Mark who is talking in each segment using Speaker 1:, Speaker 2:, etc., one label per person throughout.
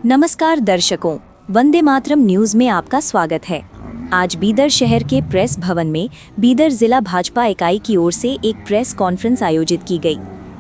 Speaker 1: नमस्कार दर्शकों, वंदे मातरम न्यूज में आपका स्वागत है। आज बीदर शहर के प्रेस भवन में बीदर जिला भाजपा इकाई की ओर से एक प्रेस कॉन्फ्रेंस आयोजित की गई।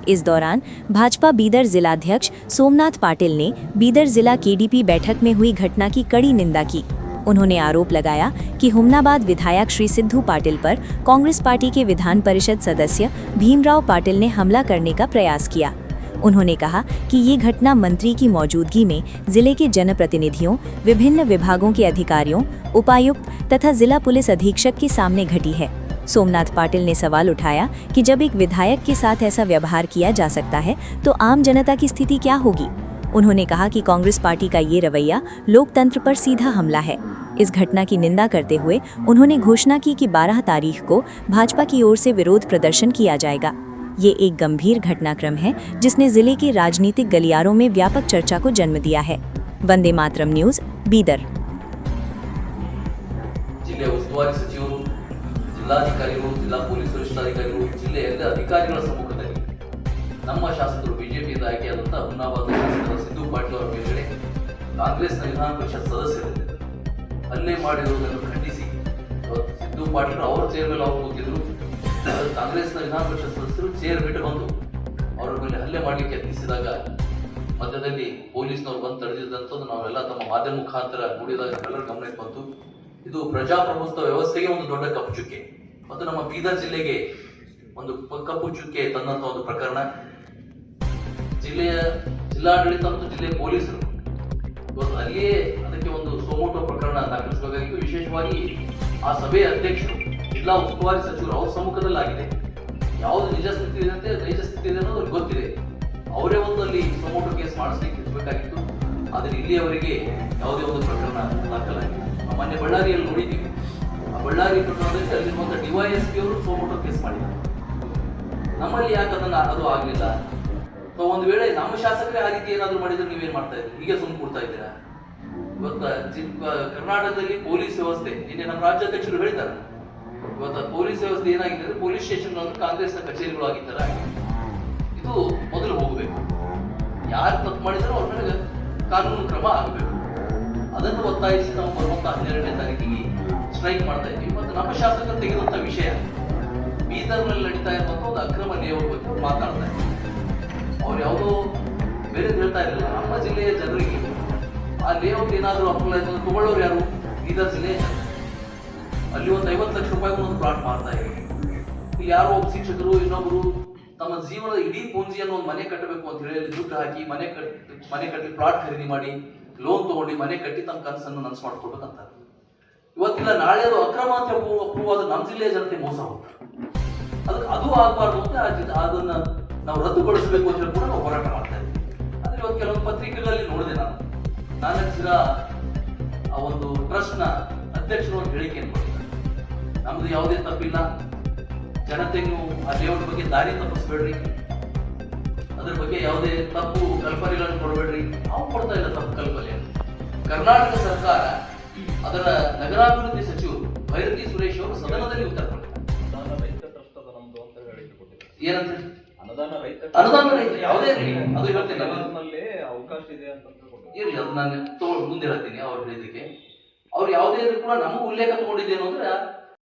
Speaker 1: इस दौरान भाजपा बीदर जिलाध्यक्ष सोमनाथ पाटिल ने बीदर जिला केडीपी बैठक में हुई घटना की कड़ी निंदा की। उन्होंने आरोप लगाया कि हुमनाबाद विधायक श्री सिद्धू पाटिल पर कांग्रेस पार्टी के विधान परिषद सदस्य भीमराव पाटिल ने हमला करने का प्रयास किया। उन्होंने कहा कि ये घटना मंत्री की मौजूदगी में जिले के जनप्रतिनिधियों, विभिन्न विभागों के अधिकारियों, उपायुक्त तथा जिला पुलिस अधीक्षक के सामने घटी है। सोमनाथ पाटिल ने सवाल उठाया कि जब एक विधायक के साथ ऐसा व्यवहार किया जा सकता है तो आम जनता की स्थिति क्या होगी। उन्होंने कहा कि कांग्रेस पार्टी का ये रवैया लोकतंत्र पर सीधा हमला है। इस घटना की निंदा करते हुए उन्होंने घोषणा की कि 12 तारीख को भाजपा की ओर से विरोध प्रदर्शन किया जाएगा। ये एक गंभीर घटनाक्रम है जिसने जिले के राजनीतिक गलियारों में व्यापक चर्चा को जन्म दिया है। वंदे मातरम न्यूज, बीदर।
Speaker 2: जिले ಉಸ್ತುವಾರಿ ಸಚಿವರು, ಜಿಲ್ಲಾಧಿಕಾರಿಗಳು, ಜಿಲ್ಲಾ ಪೊಲೀಸ್ ವರಿಷ್ಠಾಧಿಕಾರಿಗಳು, ಜಿಲ್ಲೆಯ ಎಲ್ಲ ಅಧಿಕಾರಿಗಳ ಸಮ್ಮುಖದಲ್ಲಿ ನಮ್ಮ ಶಾಸಕರು ಬಿಜೆಪಿಯಿಂದ ಆಯ್ಕೆಯಾದಂಥ ಹುಮನಾಬಾದ್ ಶಾಸಕರ ಸಿದ್ದು ಪಾಟೀಲ್ ಅವರ ಮೇಲ್ಗಡೆ ಕಾಂಗ್ರೆಸ್ನ ವಿಧಾನ ಪರಿಷತ್ ಸದಸ್ಯರು ಹಲ್ಲೆ ಮಾಡಿರುವುದನ್ನು ಖಂಡಿಸಿ ಸಿದ್ದು ಪಾಟೀಲ್ ಅವರ ಚೇರ್ ಮೇಲೆ ಅವರು ಕೂತಿದ್ರು. ಕಾಂಗ್ರೆಸ್ನ ವಿಧಾನ ಪರಿಷತ್ ಸದಸ್ಯರು ಚೇರ್ ಬಿಟ್ಟು ಬಂದು ಅವರ ಮೇಲೆ ಹಲ್ಲೆ ಮಾಡಲಿಕ್ಕೆ ಯತ್ನಿಸಿದಾಗ ಮಧ್ಯದಲ್ಲಿ ಪೊಲೀಸ್ನವರು ಬಂದು ತಡೆದಿದ್ದಂಥದ್ದು ನಾವೆಲ್ಲ ತಮ್ಮ ಮಾಧ್ಯಮ ಮುಖಾಂತರ ನೋಡಿದಾಗ ಎಲ್ಲರ ಗಮನಕ್ಕೆ ಬಂತು. ಇದು ಪ್ರಜಾಪ್ರಭುತ್ವ ವ್ಯವಸ್ಥೆಗೆ ಒಂದು ದೊಡ್ಡ ಕಪ್ಪು ಚುಕ್ಕೆ ಮತ್ತು ನಮ್ಮ ಬೀದರ್ ಜಿಲ್ಲೆಗೆ ಒಂದು ಕಪ್ಪು ಚುಕ್ಕೆ ತಂದಂಥ ಒಂದು ಪ್ರಕರಣ. ಜಿಲ್ಲಾಡಳಿತ ಮತ್ತು ಜಿಲ್ಲೆಯ ಪೊಲೀಸರು ಅಲ್ಲಿಯೇ ಅದಕ್ಕೆ ಒಂದು ಸೋಮೋಟೋ ಪ್ರಕರಣ ದಾಖಲಿಸಬೇಕಾಗಿತ್ತು. ವಿಶೇಷವಾಗಿ ಆ ಸಭೆಯ ಅಧ್ಯಕ್ಷರು, ಜಿಲ್ಲಾ ಉಸ್ತುವಾರಿ ಸಚಿವರು ಅವ್ರ ಸಮ್ಮುಖದಲ್ಲಾಗಿದೆ. ಯಾವುದು ನಿಜ ಸ್ಥಿತಿ ಇದೆ, ನೈಜ ಸ್ಥಿತಿ ಇದೆ ಅನ್ನೋದು ಅವ್ರಿಗೆ ಗೊತ್ತಿದೆ. ಅವರೇ ಒಂದು ಅಲ್ಲಿ ಸೋಮೋಟೋ ಕೇಸ್ ಮಾಡಿಸ್ಲಿಕ್ಕೆ ಇರಬೇಕಾಗಿತ್ತು. ಆದರೆ ಇಲ್ಲಿಯವರೆಗೆ ಯಾವುದೇ ಒಂದು ಪ್ರಕರಣ ದಾಖಲಾಗಿದೆ. ಮೊನ್ನೆ ಬಳ್ಳಾರಿಯಲ್ಲಿ ನೋಡಿದ್ದೀವಿ. ಆ ಬಳ್ಳಾರಿ ಪ್ರಕರಣದಲ್ಲಿ ಅಲ್ಲಿರುವಂಥ ಡಿವೈಎಸ್ಪಿ ಅವರು ಸೋಮೋಟೋ ಕೇಸ್ ಮಾಡಿದ್ದಾರೆ. ನಮ್ಮಲ್ಲಿ ಯಾಕೆ ಅದು ಆಗಲಿಲ್ಲ? ಒಂದು ವೇಳೆ ನಮ್ಮ ಶಾಸಕರೇ ಆ ರೀತಿ ಏನಾದರೂ ಮಾಡಿದ್ರೆ ನೀವೇನು ಮಾಡ್ತಾ ಇದ್ದೀರಿ? ಹೀಗೆ ಸುಮ್ಮನೆ ಕೊಡ್ತಾ ಇದ್ದೀರಾ? ಇವತ್ತು ಕರ್ನಾಟಕದಲ್ಲಿ ಪೊಲೀಸ್ ವ್ಯವಸ್ಥೆ, ನಿನ್ನೆ ನಮ್ಮ ರಾಜ್ಯಾಧ್ಯಕ್ಷರು ಹೇಳಿದ್ದಾರೆ, ಇವತ್ತು ಪೊಲೀಸ್ ವ್ಯವಸ್ಥೆ ಏನಾಗಿದೆ ಅಂದ್ರೆ ಪೊಲೀಸ್ ಸ್ಟೇಷನ್ ಕಾಂಗ್ರೆಸ್ನ ಕಚೇರಿಗಳು ಆಗಿದ್ದಾರೆ. ಇದು ಮೊದಲು ಹೋಗಬೇಕು. ಯಾರು ತಪ್ಪು ಮಾಡಿದಾರೋ ಅವ್ರ ಮೇಲೆ ಕಾನೂನು ಕ್ರಮ ಆಗಬೇಕು. ಅದನ್ನು ಒತ್ತಾಯಿಸಿ ನಾವು ಬರುವಂತ 12ನೇ ತಾರೀಕಿಗೆ ಸ್ಟ್ರೈಕ್ ಮಾಡ್ತಾ ಇದ್ದೀವಿ. ಮತ್ತು ನಮ್ಮ ಶಾಸಕರು ತೆಗೆದಂತ ವಿಷಯ ಬೀದರ್ನಲ್ಲಿ ನಡೀತಾ ಇರುವಂತ ಒಂದು ಅಕ್ರಮ ಲೇಔಟ್ ಬಗ್ಗೆ ಅವ್ರು ಮಾತಾಡ್ತಾ ಇದ್ದಾರೆ. ಅವ್ರು ಯಾವುದೋ ಬೇರೆ ಹೇಳ್ತಾ ಇರಲಿಲ್ಲ. ನಮ್ಮ ಜಿಲ್ಲೆಯ ಜನರಿಗೆ ಆ ಲೇಔಟ್ ಏನಾದರೂ ಅನುಕೂಲ ಆಯ್ತು ಅಂದ್ರೆ ತಗೊಳ್ಳೋರು ಯಾರು? ಬೀದರ್ ಜಿಲ್ಲೆಯ ಜನ. ಅಲ್ಲಿ ಒಂದು 50 ಲಕ್ಷ ರೂಪಾಯಿ ಒಂದು ಪ್ಲಾಟ್ ಮಾಡ್ತಾ ಇದ್ದಾರೆ. ಇಲ್ಲಿ ಯಾರೋ ಒಬ್ಬ ಶಿಕ್ಷಕರು ಇನ್ನೊಬ್ರು ತಮ್ಮ ಜೀವನದ ಇಡೀ ಪೂಂಜಿಯನ್ನು ಒಂದು ಮನೆ ಕಟ್ಟಬೇಕು ಅಂತ ಹೇಳಿ ಅಲ್ಲಿ ದುಡ್ಡು ಹಾಕಿ ಮನೆ ಕಟ್ಟಿ ಪ್ಲಾಟ್ ಖರೀದಿ ಮಾಡಿ ಲೋನ್ ತಗೊಂಡು ಮನೆ ಕಟ್ಟಿ ತಮ್ಮ ಕನಸನ್ನು ನನಸು ಮಾಡ್ಕೊಡ್ಬೇಕಂತ. ಇವತ್ತಿಲ್ಲ ನಾಳೆ ಅದು ಅಕ್ರಮ ಅಂತ ಅಪ್ರೂವ್ ಆದ ನಮ್ಮ ಜಿಲ್ಲೆಯ ಜನತೆ ಮೋಸ ಹೋಗ್ತಾರೆ. ಅದು ಆಗಬಾರ್ದು ಅಂತ ಅದನ್ನ ನಾವು ರದ್ದುಗೊಳಿಸಬೇಕು ಅಂತ ಹೇಳಿ ಕೂಡ ನಾವು ಹೋರಾಟ ಮಾಡ್ತಾ ಇದ್ದೀವಿ. ಆದ್ರೆ ಇವತ್ತು ಕೆಲವೊಂದು ಪತ್ರಿಕೆಗಳಲ್ಲಿ ನೋಡಿದೆ ನಾನು ಆ ಒಂದು ಟ್ರಸ್ಟ್ನ ಅಧ್ಯಕ್ಷರು ಒಂದು ಹೇಳಿಕೆಯನ್ನು ಕೊಡ್ತಾರೆ. ನಮ್ದು ಯಾವುದೇ ತಪ್ಪಿಲ್ಲ, ಜನತೆಗೂ ಆ ಲೇಔಟ್ ಬಗ್ಗೆ ದಾರಿ ತಪ್ಪಿಸ್ಬೇಡ್ರಿ, ಅದ್ರ ಬಗ್ಗೆ ಯಾವುದೇ ತಪ್ಪು ಕಲ್ಪನೆಗಳನ್ನು ಕೊಡಬೇಡ್ರಿ. ನಾವು ಕೊಡ್ತಾ ಇಲ್ಲ ತಪ್ಪು ಕಲ್ಪನೆ. ಕರ್ನಾಟಕ ಸರ್ಕಾರ ಅದರ ನಗರಾಭಿವೃದ್ಧಿ ಸಚಿವರು ಭೈರತಿ ಸುರೇಶ್ ಅವರು ಸದನದಲ್ಲಿ ಉತ್ತರ ಕೊಟ್ಟಿದ್ದಾರೆ. ಏನಂತ ಅನುದಾನ ರಹಿತ ಯಾವುದೇ ಅದು ಹೇಳ್ತೇನೆ
Speaker 3: ಅವಕಾಶ ಇದೆ ಅಂತ
Speaker 2: ಇರಲಿ, ಅದು ನಾನು ಮುಂದೆ ಹೇಳ್ತೀನಿ. ಅವ್ರು ಹೇಳಿದ್ದಕ್ಕೆ ಅವ್ರು ಯಾವುದೇ ಕೂಡ ನಮಗೂ ಉಲ್ಲೇಖ ತಗೊಂಡಿದ್ದೇನು ಅಂದ್ರೆ